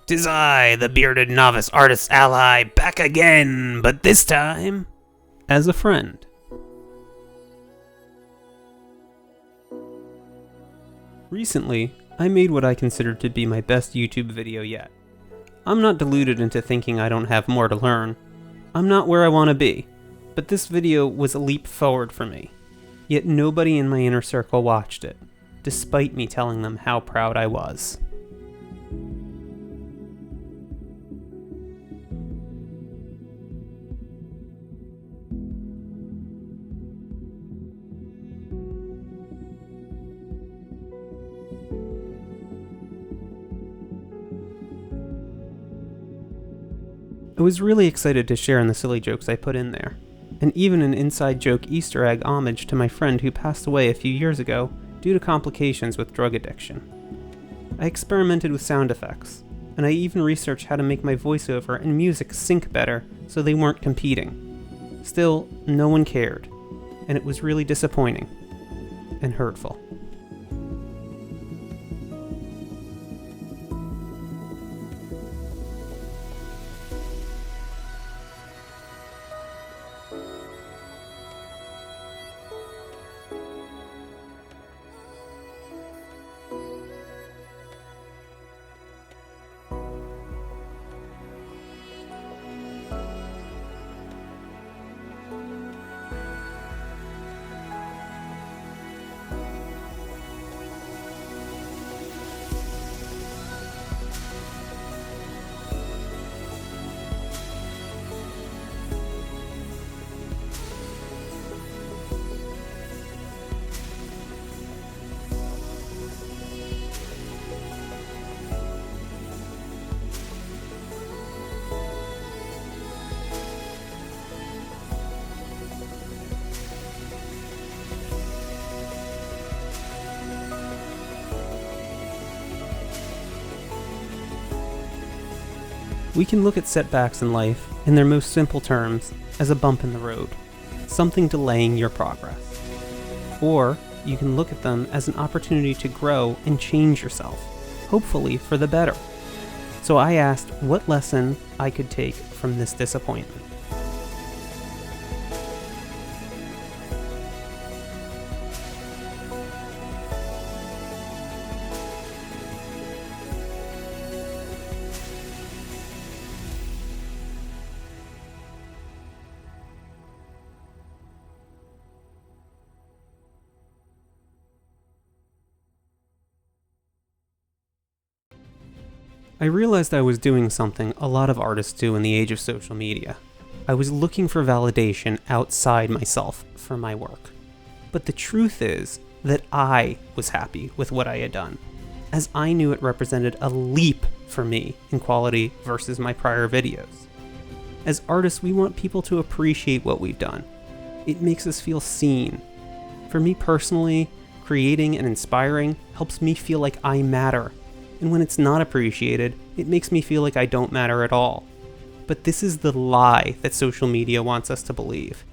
'Tis I, the bearded novice artist's ally, back again, but this time as a friend. Recently, I made what I considered to be my best YouTube video yet. I'm not deluded into thinking I don't have more to learn. I'm not where I want to be, but this video was a leap forward for me. Yet nobody in my inner circle watched it, despite me telling them how proud I was. I was really excited to share in the silly jokes I put in there, and even an inside joke Easter egg homage to my friend who passed away a few years ago due to complications with drug addiction. I experimented with sound effects, and I even researched how to make my voiceover and music sync better so they weren't competing. Still, no one cared, and it was really disappointing and hurtful. We can look at setbacks in life, in their most simple terms, as a bump in the road, something delaying your progress. Or you can look at them as an opportunity to grow and change yourself, hopefully for the better. So I asked what lesson I could take from this disappointment. I realized I was doing something a lot of artists do in the age of social media. I was looking for validation outside myself for my work. But the truth is that I was happy with what I had done, as I knew it represented a leap for me in quality versus my prior videos. As artists, we want people to appreciate what we've done. It makes us feel seen. For me personally, creating and inspiring helps me feel like I matter. And when it's not appreciated, it makes me feel like I don't matter at all. But this is the lie that social media wants us to believe.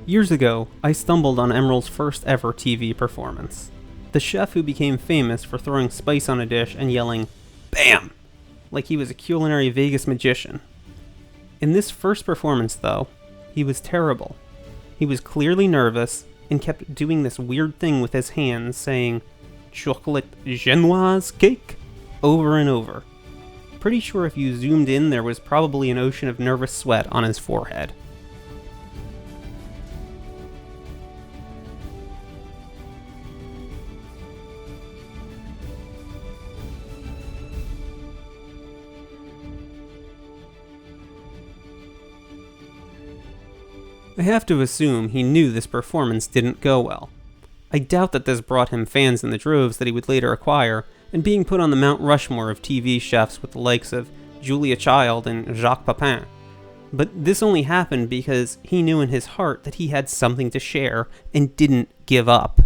Years ago, I stumbled on Emerald's first ever TV performance. The chef who became famous for throwing spice on a dish and yelling, "BAM!" like he was a culinary Vegas magician. In this first performance, though, he was terrible. He was clearly nervous and kept doing this weird thing with his hands, saying, "chocolate genoise cake," over and over. Pretty sure if you zoomed in, there was probably an ocean of nervous sweat on his forehead. I have to assume he knew this performance didn't go well. I doubt that this brought him fans in the droves that he would later acquire, and being put on the Mount Rushmore of TV chefs with the likes of Julia Child and Jacques Pepin. But this only happened because he knew in his heart that he had something to share and didn't give up.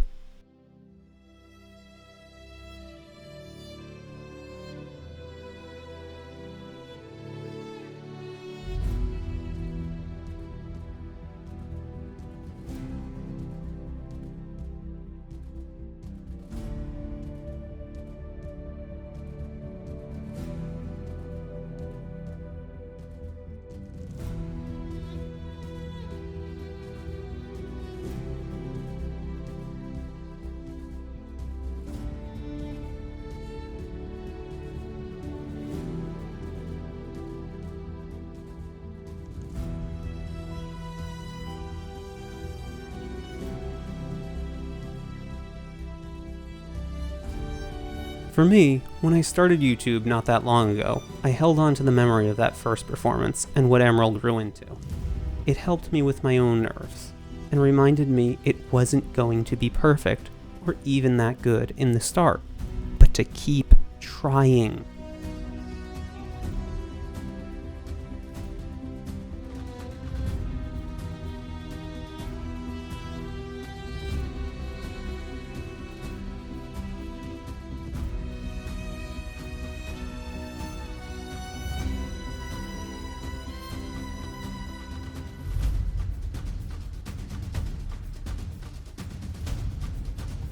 For me, when I started YouTube not that long ago, I held on to the memory of that first performance and what Emerald grew into. It helped me with my own nerves, and reminded me it wasn't going to be perfect, or even that good in the start, but to keep trying.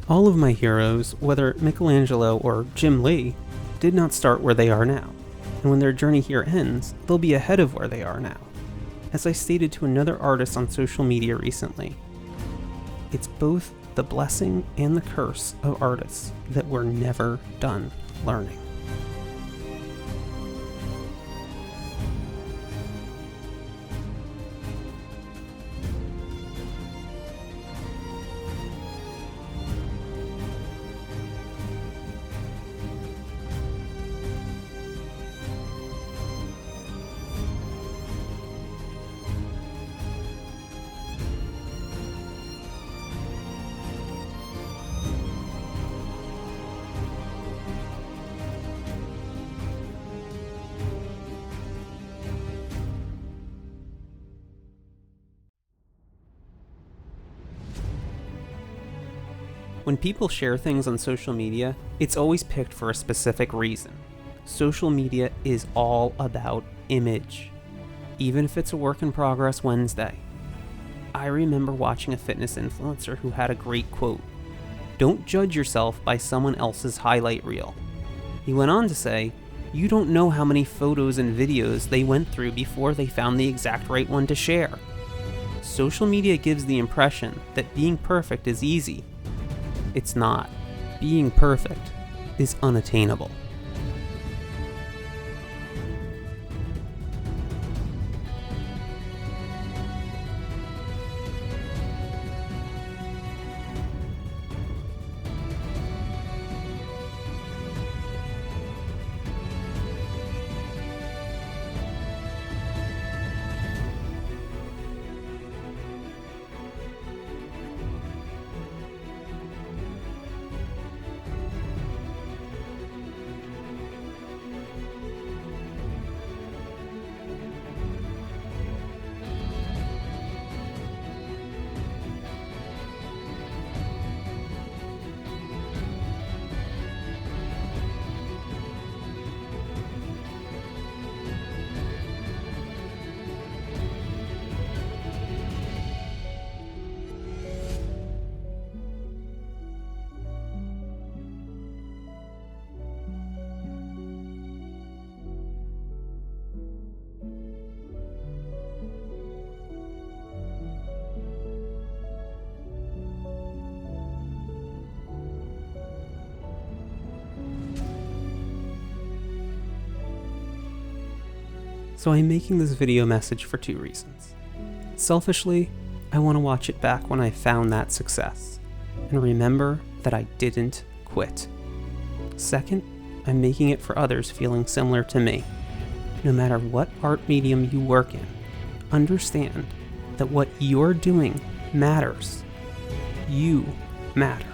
All of my heroes, whether Michelangelo or Jim Lee, did not start where they are now, and when their journey here ends, they'll be ahead of where they are now. As I stated to another artist on social media recently, it's both the blessing and the curse of artists that we're never done learning. When people share things on social media, it's always picked for a specific reason. Social media is all about image, even if it's a work in progress Wednesday. I remember watching a fitness influencer who had a great quote, "Don't judge yourself by someone else's highlight reel." He went on to say, "You don't know how many photos and videos they went through before they found the exact right one to share." Social media gives the impression that being perfect is easy. It's not. Being perfect is unattainable. So I'm making this video message for two reasons. Selfishly, I want to watch it back when I found that success, and remember that I didn't quit. Second, I'm making it for others feeling similar to me. No matter what art medium you work in, understand that what you're doing matters. You matter.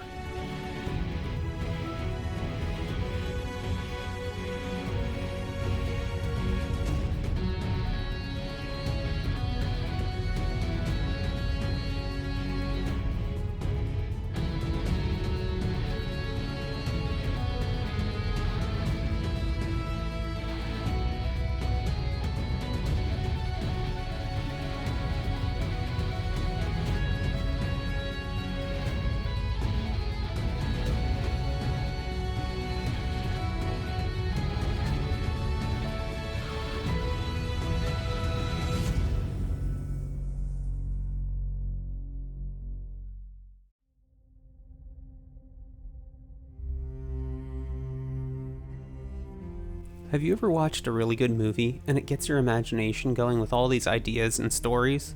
Have you ever watched a really good movie and it gets your imagination going with all these ideas and stories?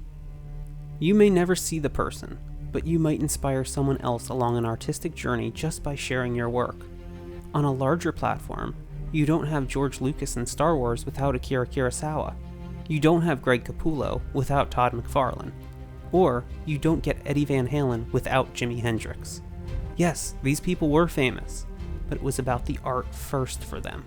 You may never see the person, but you might inspire someone else along an artistic journey just by sharing your work. On a larger platform, you don't have George Lucas in Star Wars without Akira Kurosawa. You don't have Greg Capullo without Todd McFarlane. Or you don't get Eddie Van Halen without Jimi Hendrix. Yes, these people were famous, but it was about the art first for them.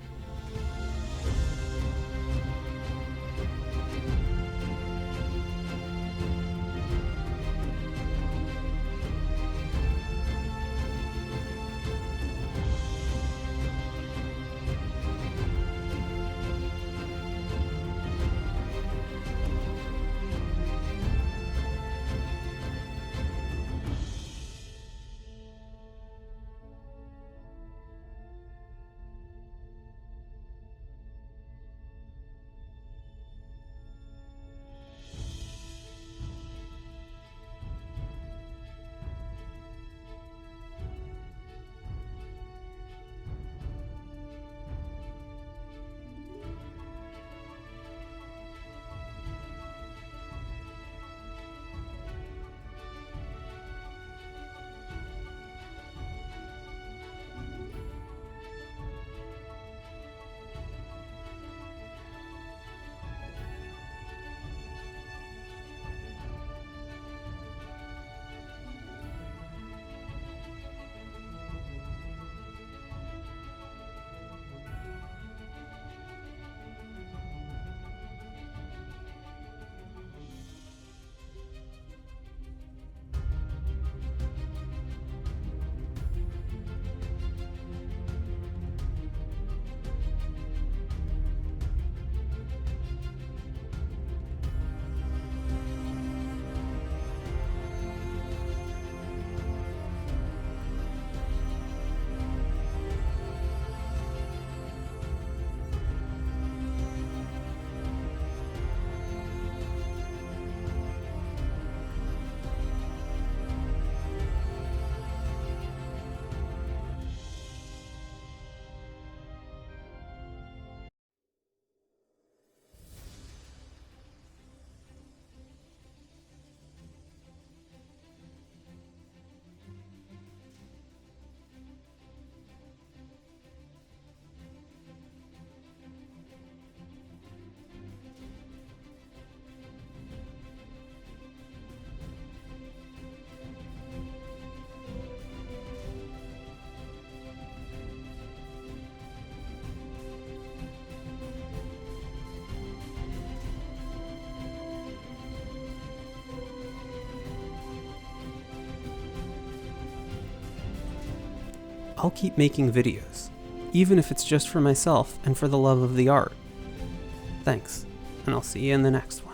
I'll keep making videos, even if it's just for myself and for the love of the art. Thanks, and I'll see you in the next one.